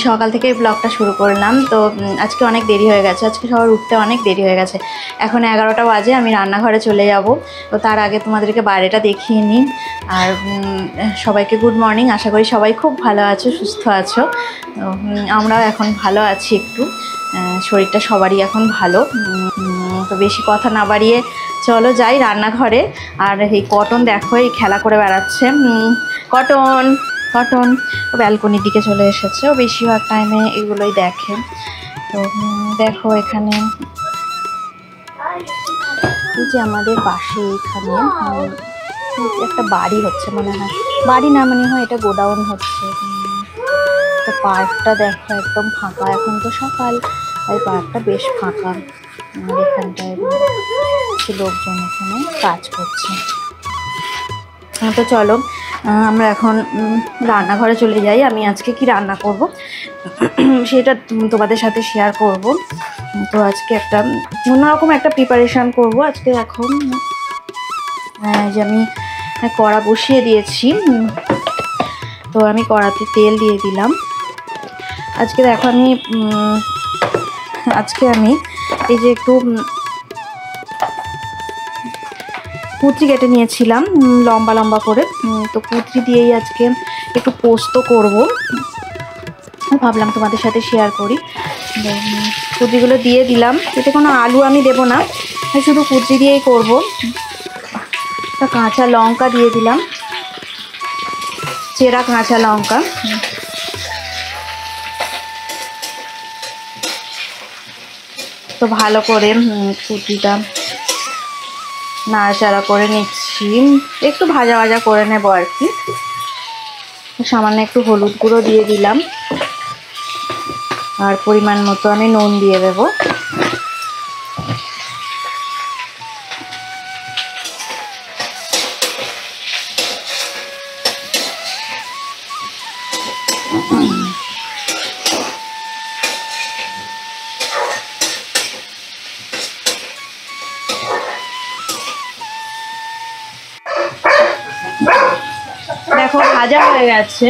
সকাল থেকে ব্লগটা শুরু করলাম। তো আজকে অনেক দেরি হয়ে গেছে, আজকে সবার উঠতে অনেক দেরি হয়ে গেছে। এখন 11টা বাজে, আমি রান্নাঘরে চলে যাব। তো তার আগে তোমাদেরকে বাইরেটা দেখিয়ে নিই। আর সবাইকে গুড মর্নিং, আশা করি সবাই খুব ভালো আছো, সুস্থ আছো। তো আমরাও এখন ভালো আছি, একটু শরীরটা সবারই এখন ভালো। তো বেশি কথা না বাড়িয়ে চলো যাই রান্নাঘরে। আর এই কটন দেখো, এই খেলা করে বেড়াচ্ছে। কটন কটন ও ব্যালকনির দিকে চলে এসেছে, ও বেশিরভাগ টাইমে এগুলোই দেখে। তো দেখো এখানে এই যে আমাদের পাশে এখানে একটা বাড়ি হচ্ছে, মনে হয় বাড়ি না, মনে হয় এটা গোডাউন হচ্ছে। তো পার্কটা দেখো একদম ফাঁকা, এখন তো সকাল, তাই পার্কটা বেশ ফাঁকা। আর এখানটায় লোকজন এখানে কাজ করছে। তো চলো আমরা এখন রান্নাঘরে চলে যাই। আমি আজকে কি রান্না করব সেটা তোমাদের সাথে শেয়ার করব। তো আজকে একটা অন্যরকম একটা প্রিপারেশান করব। আজকে এখন যে আমি কড়া বসিয়ে দিয়েছি, তো আমি কড়াতে তেল দিয়ে দিলাম। আজকে দেখো আমি এই যে একটু কুচি কেটে নিয়েছিলাম লম্বা লম্বা করে। তো কুচি দিয়েই আজকে একটু পোস্ত করব, ভাবলাম তোমাদের সাথে শেয়ার করি। কুচিগুলো দিয়ে দিলাম, এতে কোনো আলু আমি দেবো না, শুধু কুচি দিয়েই করব। কাঁচা লঙ্কা দিয়ে দিলাম, চেরা কাঁচা লঙ্কা। তো ভালো করে কুচিটা নাড়াচাড়া করে নিচ্ছি, একটু ভাজা ভাজা করে নেব আর কি। সামান্য একটু হলুদ গুঁড়ো দিয়ে দিলাম, আর পরিমাণ মতো আমি নুন দিয়ে দেব। দেখো ভাজা হয়ে গেছে,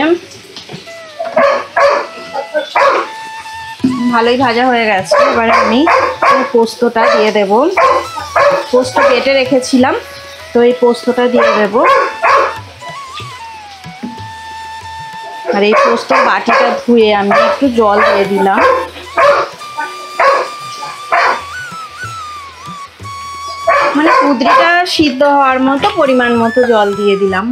ভালোই ভাজা হয়ে গেছে। এবার আমি পোস্তটা দিয়ে দেব। পোস্ত কেটে রেখেছিলাম, তো এই পোস্তটা দিয়ে দেব। আর এই পোস্ত বাটিটা ধুয়ে আমি একটু জল দিয়ে দিলাম। মানে কুদরিটা সিদ্ধ হওয়ার মতো পরিমাণ মতো জল দিয়ে দিলাম।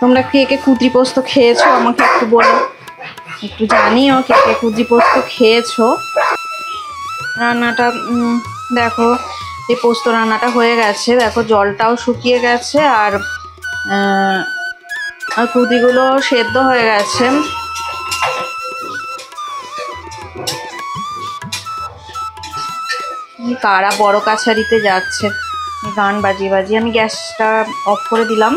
তোমরা কে কে কুদরি পোস্ত খেয়েছো আমাকে একটু বলো, একটু জানিও কে কে কুদরি পোস্ত খেয়েছো। রান্নাটা দেখো, এই পোস্ত রান্নাটা হয়ে গেছে, দেখো জলটাও শুকিয়ে গেছে, আর কুদরিগুলো সেদ্ধ হয়ে গেছে। কারা বড় কাছারিতে যাচ্ছে গান বাজিয়ে বাজিয়ে। আমি গ্যাসটা অফ করে দিলাম।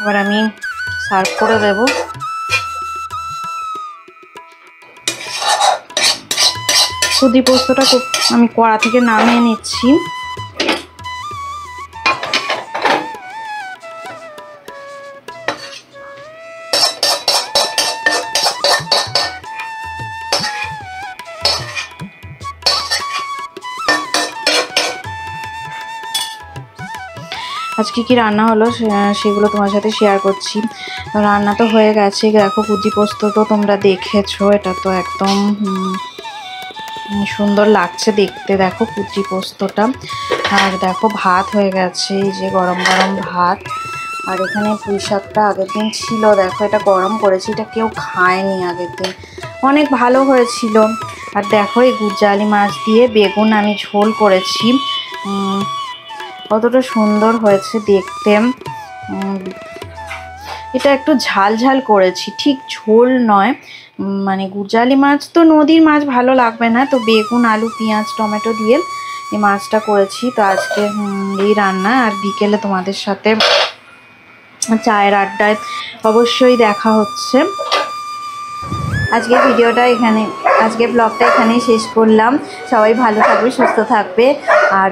এবার আমি সার্ভ করে দেব। কুদি পোস্তটা আমি কড়া থেকে নামিয়ে নিচ্ছি। আজকে কি রান্না হলো সেগুলো তোমার সাথে শেয়ার করছি। রান্না তো হয়ে গেছে, দেখো কুদি পোস্ত তো তোমরা দেখেছো, এটা তো একদম সুন্দর লাগছে দেখতে, দেখো কুদি পোস্তটা। আর দেখো ভাত হয়ে গেছে, এই যে গরম গরম ভাত। আর এখানে পুঁই শাকটা আগের দিন ছিল, দেখো এটা গরম করেছি, এটা কেউ খায়নি আগের দিন, অনেক ভালো হয়েছিল। আর দেখো এই গুজালি মাছ দিয়ে বেগুন আমি ঝোল করেছি, কতটা সুন্দর হয়েছে দেখতে। এটা একটু ঝাল ঝাল করেছি, ঠিক ঝোল নয়, মানে গুজালি মাছ তো নদীর মাছ ভালো লাগবে না, তো বেগুন আলু পেঁয়াজ টমেটো দিয়ে এই মাছটা করেছি। তো আজকে এই রান্না। আর বিকেলে তোমাদের সাথে চায়ের আড্ডায় অবশ্যই দেখা হচ্ছে। আজকে ভিডিওটা এখানে, আজকে ব্লগটা এখানেই শেষ করলাম। সবাই ভালো থাকবে, সুস্থ থাকবে। আর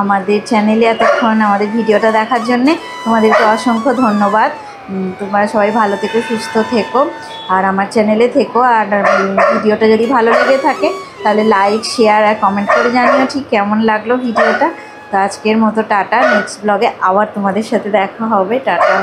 আমাদের চ্যানেলে এতক্ষণ আমাদের ভিডিওটা দেখার জন্যে তোমাদেরকে অসংখ্য ধন্যবাদ। তোমরা সবাই ভালো থেকো, সুস্থ থেকো, আর আমার চ্যানেলে থেকো। আর ভিডিওটা যদি ভালো লেগে থাকে তাহলে লাইক শেয়ার আর কমেন্ট করে জানিও ঠিক কেমন লাগলো ভিডিওটা। তো আজকের মতো টাটা, নেক্সট ব্লগে আবার তোমাদের সাথে দেখা হবে, টাটা।